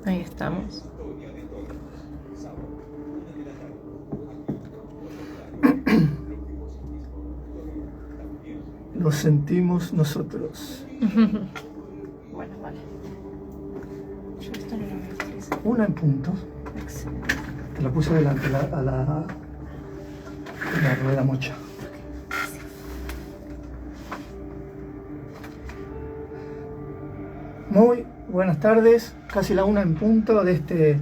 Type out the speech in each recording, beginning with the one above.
Ahí estamos. Lo sentimos nosotros. Bueno, vale. Yo esto no lo voy a utilizar. Una en punto. Excelente. Te la puse delante a la rueda mocha. Muy buenas tardes, casi la una en punto de este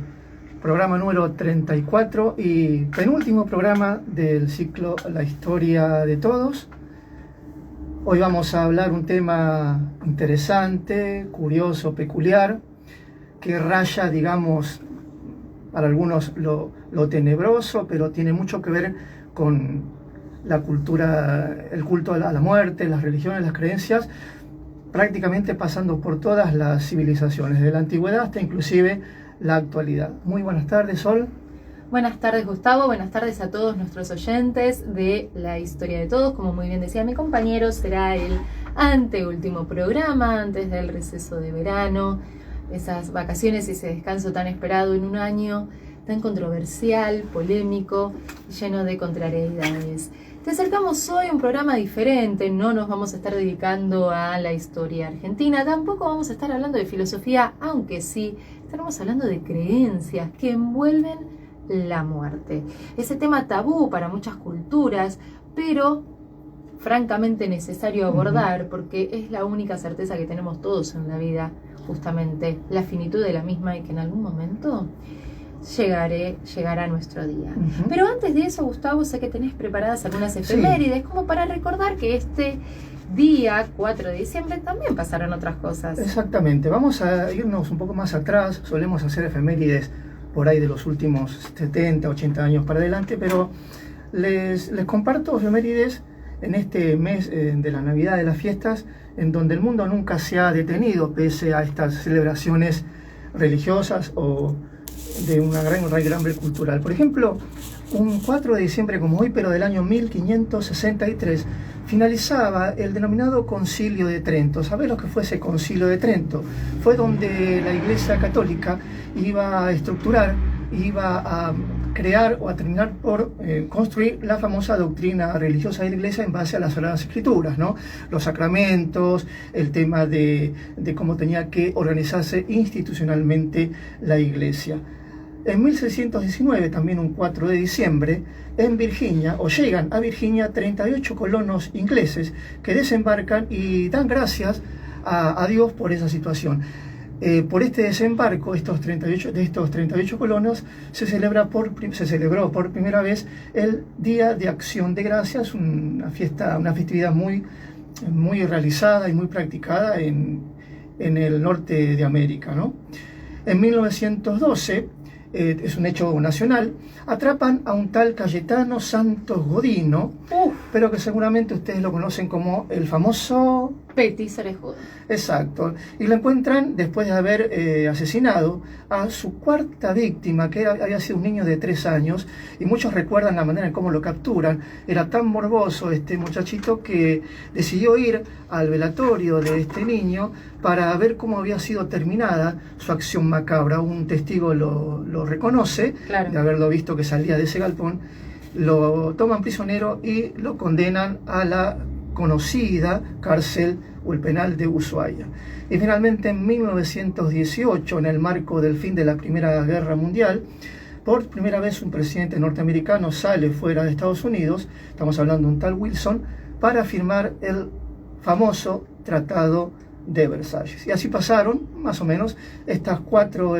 programa número 34 y penúltimo programa del ciclo La Historia de Todos. Hoy vamos a hablar un tema interesante, curioso, peculiar, que raya, digamos, para algunos lo tenebroso, pero tiene mucho que ver con la cultura, el culto a la muerte, las religiones, las creencias, prácticamente pasando por todas las civilizaciones, de la antigüedad hasta inclusive la actualidad. Muy buenas tardes, Sol. Buenas tardes, Gustavo. Buenas tardes a todos nuestros oyentes de La Historia de Todos. Como muy bien decía mi compañero, será el anteúltimo programa antes del receso de verano, esas vacaciones y ese descanso tan esperado en un año tan controversial, polémico, lleno de contrariedades. Te acercamos hoy a un programa diferente, no nos vamos a estar dedicando a la historia argentina, tampoco vamos a estar hablando de filosofía, aunque sí estaremos hablando de creencias que envuelven la muerte. Ese tema tabú para muchas culturas, pero francamente necesario abordar porque es la única certeza que tenemos todos en la vida, justamente la finitud de la misma y que en algún momento llegará nuestro día. Pero antes de eso, Gustavo, sé que tenés preparadas algunas efemérides como para recordar que este día 4 de diciembre también pasaron otras cosas. Exactamente, vamos a irnos un poco más atrás, solemos hacer efemérides por ahí de los últimos 70, 80 años para adelante, pero les comparto efemérides en este mes de la Navidad, de las fiestas, en donde el mundo nunca se ha detenido pese a estas celebraciones religiosas o de una gran raigambre cultural. Por ejemplo, un 4 de diciembre como hoy, pero del año 1563, finalizaba el denominado Concilio de Trento. ¿Sabés lo que fue ese Concilio de Trento? Fue donde la Iglesia Católica iba a estructurar, iba a crear o a terminar por construir la famosa doctrina religiosa de la Iglesia en base a las Sagradas Escrituras, ¿no? Los sacramentos, el tema de cómo tenía que organizarse institucionalmente la Iglesia. En 1619, también un 4 de diciembre, en Virginia, o llegan a Virginia 38 colonos ingleses que desembarcan y dan gracias a Dios por esa situación. Por este desembarco de estos 38 colonos se celebró por primera vez el Día de Acción de Gracias, una festividad muy realizada y muy practicada en el norte de América, ¿no? En 1912, es un hecho nacional, atrapan a un tal Cayetano Santos Godino, pero que seguramente ustedes lo conocen como el famoso Petit Orejudo. Exacto, y lo encuentran después de haber asesinado a su cuarta víctima, que había sido un niño de 3 años, y muchos recuerdan la manera en cómo lo capturan. Era tan morboso este muchachito que decidió ir al velatorio de este niño para ver cómo había sido terminada su acción macabra. Un testigo lo reconoce, claro, de haberlo visto que salía de ese galpón, lo toman prisionero y lo condenan a la conocida cárcel o el penal de Ushuaia. Y finalmente en 1918, en el marco del fin de la Primera Guerra Mundial, por primera vez un presidente norteamericano sale fuera de Estados Unidos, estamos hablando de un tal Wilson, para firmar el famoso Tratado de Versalles. Y así pasaron, más o menos, estas 4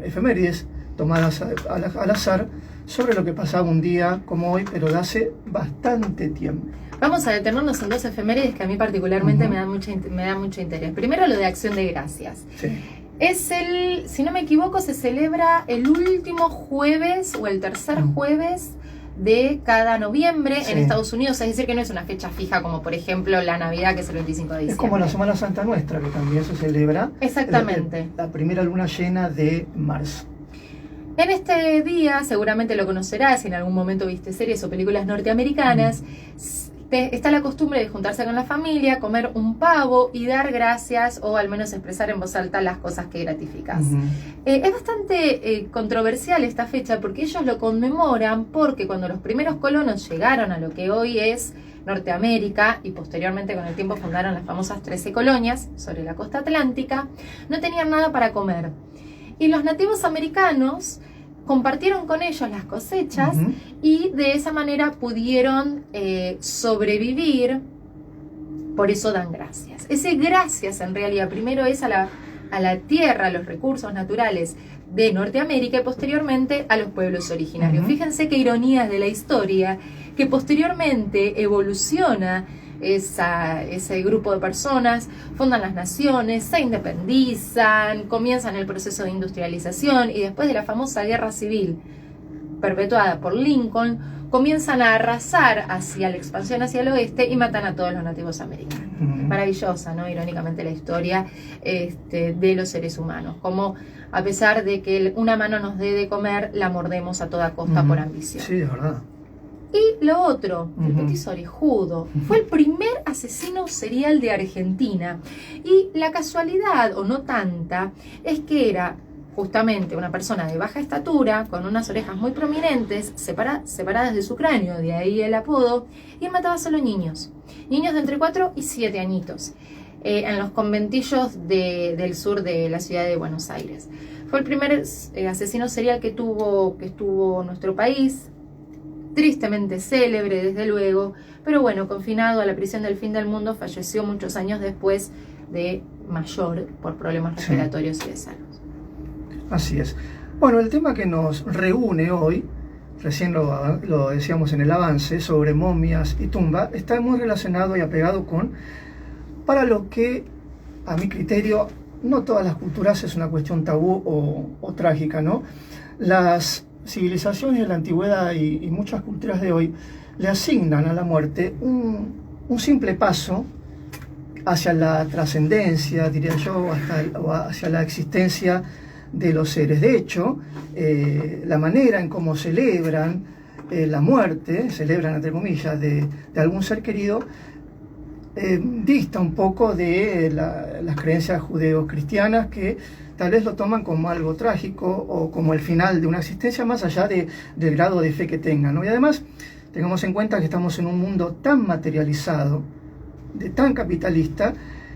efemérides tomadas al azar sobre lo que pasaba un día como hoy, pero de hace bastante tiempo. Vamos a detenernos en 2 efemérides que a mí particularmente me dan mucho interés. Primero, lo de Acción de Gracias. Sí. Es si no me equivoco, se celebra el último jueves o el tercer jueves de cada noviembre en Estados Unidos, es decir que no es una fecha fija como por ejemplo la Navidad, que es el 25 de diciembre. Es como la Semana Santa nuestra, que también se celebra. Exactamente. La primera luna llena de marzo. En este día, seguramente lo conocerás, si en algún momento viste series o películas norteamericanas, está la costumbre de juntarse con la familia, comer un pavo y dar gracias, o al menos expresar en voz alta las cosas que gratificas. Es bastante controversial esta fecha porque ellos lo conmemoran porque cuando los primeros colonos llegaron a lo que hoy es Norteamérica y posteriormente con el tiempo fundaron las famosas 13 colonias sobre la costa atlántica, no tenían nada para comer. Y los nativos americanos compartieron con ellos las cosechas y de esa manera pudieron sobrevivir, por eso dan gracias. Ese gracias en realidad primero es a la tierra, a los recursos naturales de Norteamérica y posteriormente a los pueblos originarios. Fíjense qué ironías de la historia, que posteriormente evoluciona ese grupo de personas, fundan las naciones, se independizan, comienzan el proceso de industrialización y después de la famosa guerra civil perpetuada por Lincoln, comienzan a arrasar hacia la expansión hacia el oeste y matan a todos los nativos americanos. Maravillosa, ¿no? Irónicamente la historia de los seres humanos, como a pesar de que una mano nos dé de comer, la mordemos a toda costa por ambición. Sí, es verdad. Y lo otro, el petiso orejudo, fue el primer asesino serial de Argentina. Y la casualidad, o no tanta, es que era justamente una persona de baja estatura, con unas orejas muy prominentes, separadas de su cráneo, de ahí el apodo, y él mataba solo niños de entre 4 y 7 añitos, en los conventillos del sur de la ciudad de Buenos Aires. Fue el primer asesino serial que estuvo nuestro país, tristemente célebre desde luego, pero bueno, confinado a la prisión del fin del mundo, falleció muchos años después de mayor por problemas respiratorios y de salud. Así es. Bueno, el tema que nos reúne hoy, recién lo decíamos en el avance, sobre momias y tumba, está muy relacionado y apegado para lo que, a mi criterio, no todas las culturas es una cuestión tabú o trágica, ¿no? Las civilizaciones de la antigüedad y muchas culturas de hoy le asignan a la muerte un simple paso hacia la trascendencia, diría yo, hacia la existencia de los seres. De hecho, la manera en cómo celebran la muerte, celebran entre comillas, de algún ser querido, dista un poco de las creencias judeo-cristianas, que tal vez lo toman como algo trágico o como el final de una existencia, más allá del grado de fe que tengan, ¿no? Y además, tengamos en cuenta que estamos en un mundo tan materializado, tan capitalista,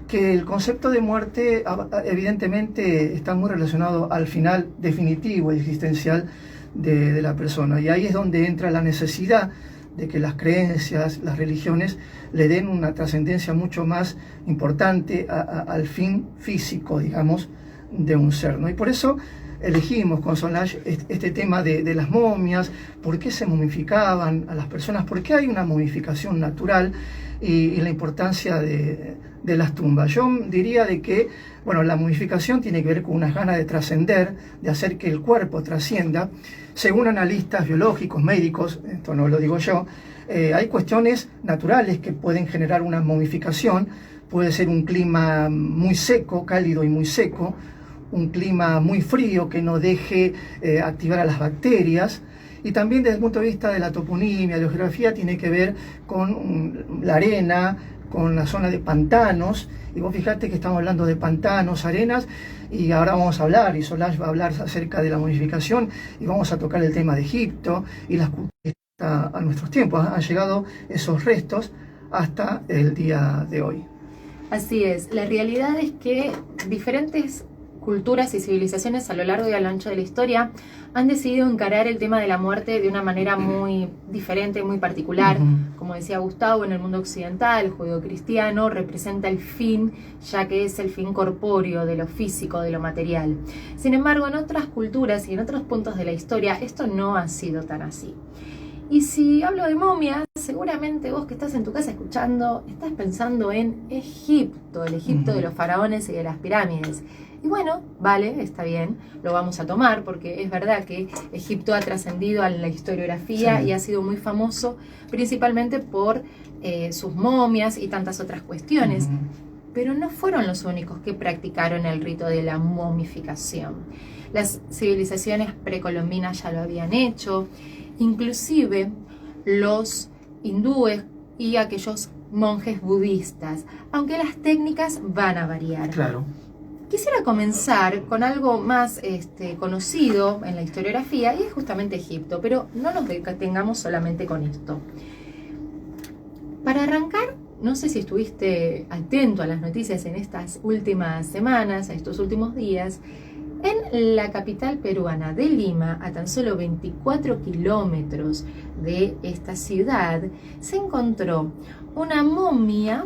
que el concepto de muerte evidentemente está muy relacionado al final definitivo y existencial de la persona. Y ahí es donde entra la necesidad de que las creencias, las religiones, le den una trascendencia mucho más importante al fin físico, digamos, de un ser, ¿no? Y por eso elegimos con Solange este tema de las momias, por qué se momificaban a las personas, por qué hay una momificación natural y la importancia de las tumbas. Yo diría de que, bueno, la momificación tiene que ver con unas ganas de trascender, de hacer que el cuerpo trascienda. Según analistas biológicos, médicos, esto no lo digo yo, hay cuestiones naturales que pueden generar una momificación. Puede ser un clima muy seco, cálido y muy seco, un clima muy frío que no deje activar a las bacterias. Y también desde el punto de vista de la toponimia, de la geografía, tiene que ver con la arena, con la zona de pantanos. Y vos fijate que estamos hablando de pantanos, arenas, y ahora vamos a hablar, y Solange va a hablar acerca de la momificación, y vamos a tocar el tema de Egipto y las culturas a nuestros tiempos. Han llegado esos restos hasta el día de hoy. Así es, la realidad es que diferentes culturas y civilizaciones a lo largo y a lo ancho de la historia han decidido encarar el tema de la muerte de una manera muy diferente, muy particular. Como decía Gustavo, en el mundo occidental, el judeocristiano representa el fin, ya que es el fin corpóreo de lo físico, de lo material. Sin embargo, en otras culturas y en otros puntos de la historia, esto no ha sido tan así. Y si hablo de momias, seguramente vos que estás en tu casa escuchando, estás pensando en Egipto, el Egipto de los faraones y de las pirámides. Y bueno, vale, está bien, lo vamos a tomar, porque es verdad que Egipto ha trascendido a la historiografía y ha sido muy famoso, principalmente por sus momias y tantas otras cuestiones. Pero no fueron los únicos que practicaron el rito de la momificación. Las civilizaciones precolombinas ya lo habían hecho. Inclusive los hindúes y aquellos monjes budistas, aunque las técnicas van a variar. Claro. Quisiera comenzar con algo más conocido en la historiografía, y es justamente Egipto, pero no nos detengamos solamente con esto. Para arrancar, no sé si estuviste atento a las noticias en estas últimas semanas, a estos últimos días. En la capital peruana de Lima, a tan solo 24 kilómetros de esta ciudad, se encontró una momia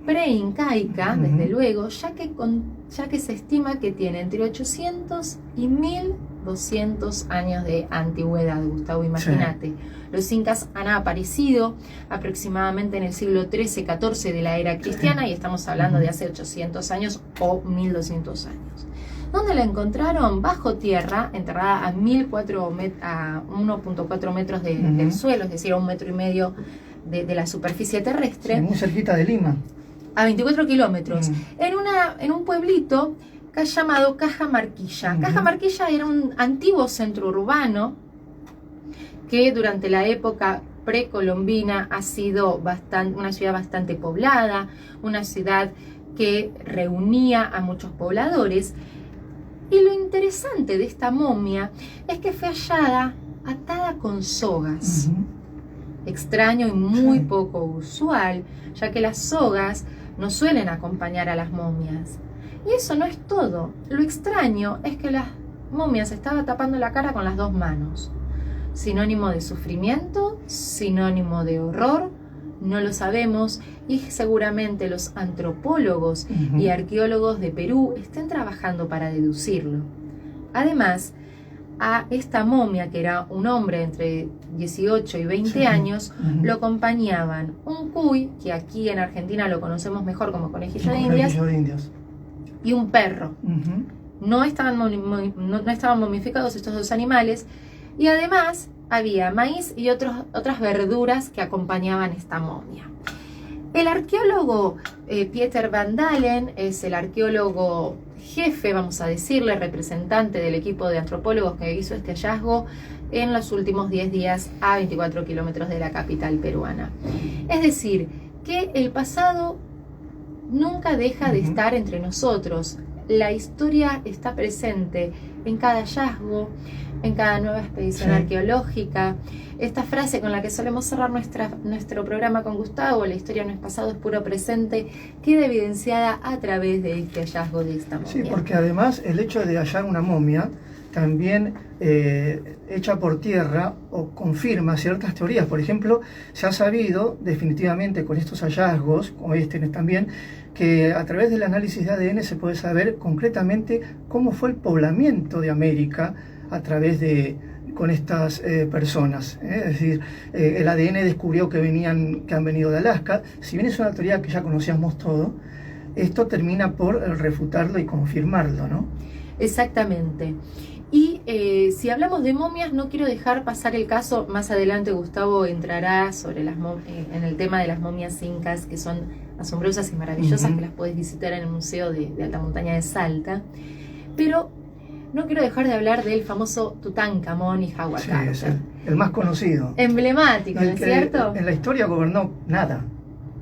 preincaica, desde luego, ya que se estima que tiene entre 800 y 1200 años de antigüedad, Gustavo, imagínate. Sí. Los incas han aparecido aproximadamente en el siglo XIII-XIV de la era cristiana, y estamos hablando de hace 800 años o 1200 años. ¿Dónde la encontraron? Bajo tierra, enterrada a 1.4 metros del suelo, es decir, a 1,5 metros de la superficie terrestre. Sí, muy cerquita de Lima. A 24 kilómetros, en un pueblito llamado Cajamarquilla. Cajamarquilla era un antiguo centro urbano que durante la época precolombina ha sido una ciudad bastante poblada, una ciudad que reunía a muchos pobladores. Y lo interesante de esta momia es que fue hallada atada con sogas. Extraño y muy poco usual, ya que las sogas no suelen acompañar a las momias. Y eso no es todo. Lo extraño es que la momia se estaba tapando la cara con las 2 manos. Sinónimo de sufrimiento, sinónimo de horror, no lo sabemos, y seguramente los antropólogos y arqueólogos de Perú estén trabajando para deducirlo. Además, a esta momia, que era un hombre entre 18 y 20 años, lo acompañaban un cuy, que aquí en Argentina lo conocemos mejor como conejillo de indias, y un perro. No estaban momificados estos 2 animales, y además había maíz y otras verduras que acompañaban esta momia. El arqueólogo Pieter van Dalen es el arqueólogo jefe, vamos a decirle, representante del equipo de antropólogos que hizo este hallazgo en los últimos 10 días a 24 kilómetros de la capital peruana. Es decir, que el pasado nunca deja de estar entre nosotros. La historia está presente en cada hallazgo, en cada nueva expedición arqueológica. Esta frase con la que solemos cerrar nuestro programa con Gustavo, la historia no es pasado, es puro presente, queda evidenciada a través de este hallazgo de esta momia. Sí, porque además el hecho de hallar una momia también echa por tierra o confirma ciertas teorías. Por ejemplo, se ha sabido definitivamente con estos hallazgos, como este también, que a través del análisis de ADN se puede saber concretamente cómo fue el poblamiento de América a través con estas personas. Es decir, el ADN descubrió que han venido de Alaska. Si bien es una teoría que ya conocíamos todo, esto termina por refutarlo y confirmarlo, ¿no? Exactamente. Y si hablamos de momias, no quiero dejar pasar el caso. Más adelante Gustavo entrará en el tema de las momias incas, que son asombrosas y maravillosas, que las puedes visitar en el Museo de Alta Montaña de Salta. Pero no quiero dejar de hablar del famoso Tutankamón y Howard Carter. Sí, es el más conocido. Emblemático, ¿no es cierto? En la historia gobernó nada.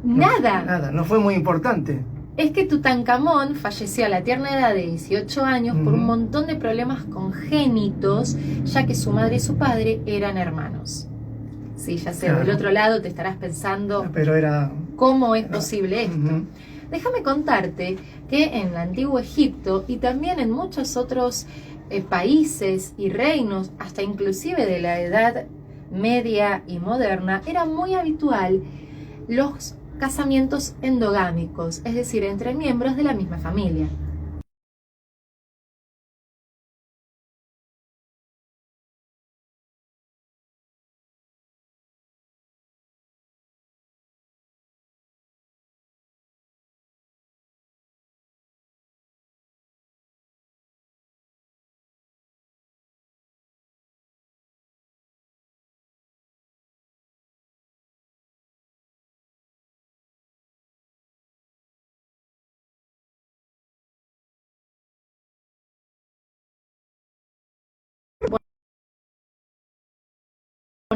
Nada. No fue muy importante. Es que Tutankamón falleció a la tierna edad de 18 años por un montón de problemas congénitos, ya que su madre y su padre eran hermanos. Sí, ya sé, del otro lado te estarás pensando, pero ¿cómo es posible esto? Déjame contarte que en el antiguo Egipto y también en muchos otros países y reinos, hasta inclusive de la Edad Media y moderna, era muy habitual los casamientos endogámicos, es decir, entre miembros de la misma familia.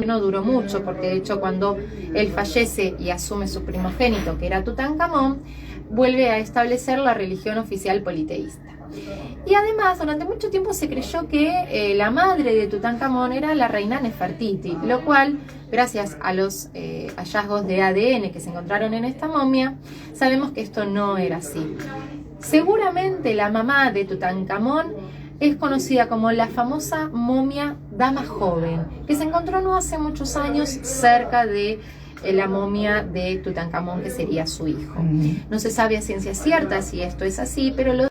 no duró mucho, porque de hecho cuando él fallece y asume su primogénito, que era Tutankamón, vuelve a establecer la religión oficial politeísta. Y además, durante mucho tiempo se creyó que la madre de Tutankamón era la reina Nefertiti, lo cual, gracias a los hallazgos de ADN que se encontraron en esta momia, sabemos que esto no era así. Seguramente la mamá de Tutankamón es conocida como la famosa momia Dama Joven, que se encontró no hace muchos años cerca de la momia de Tutankamón, que sería su hijo. No se sabe a ciencia cierta si esto es así, pero lo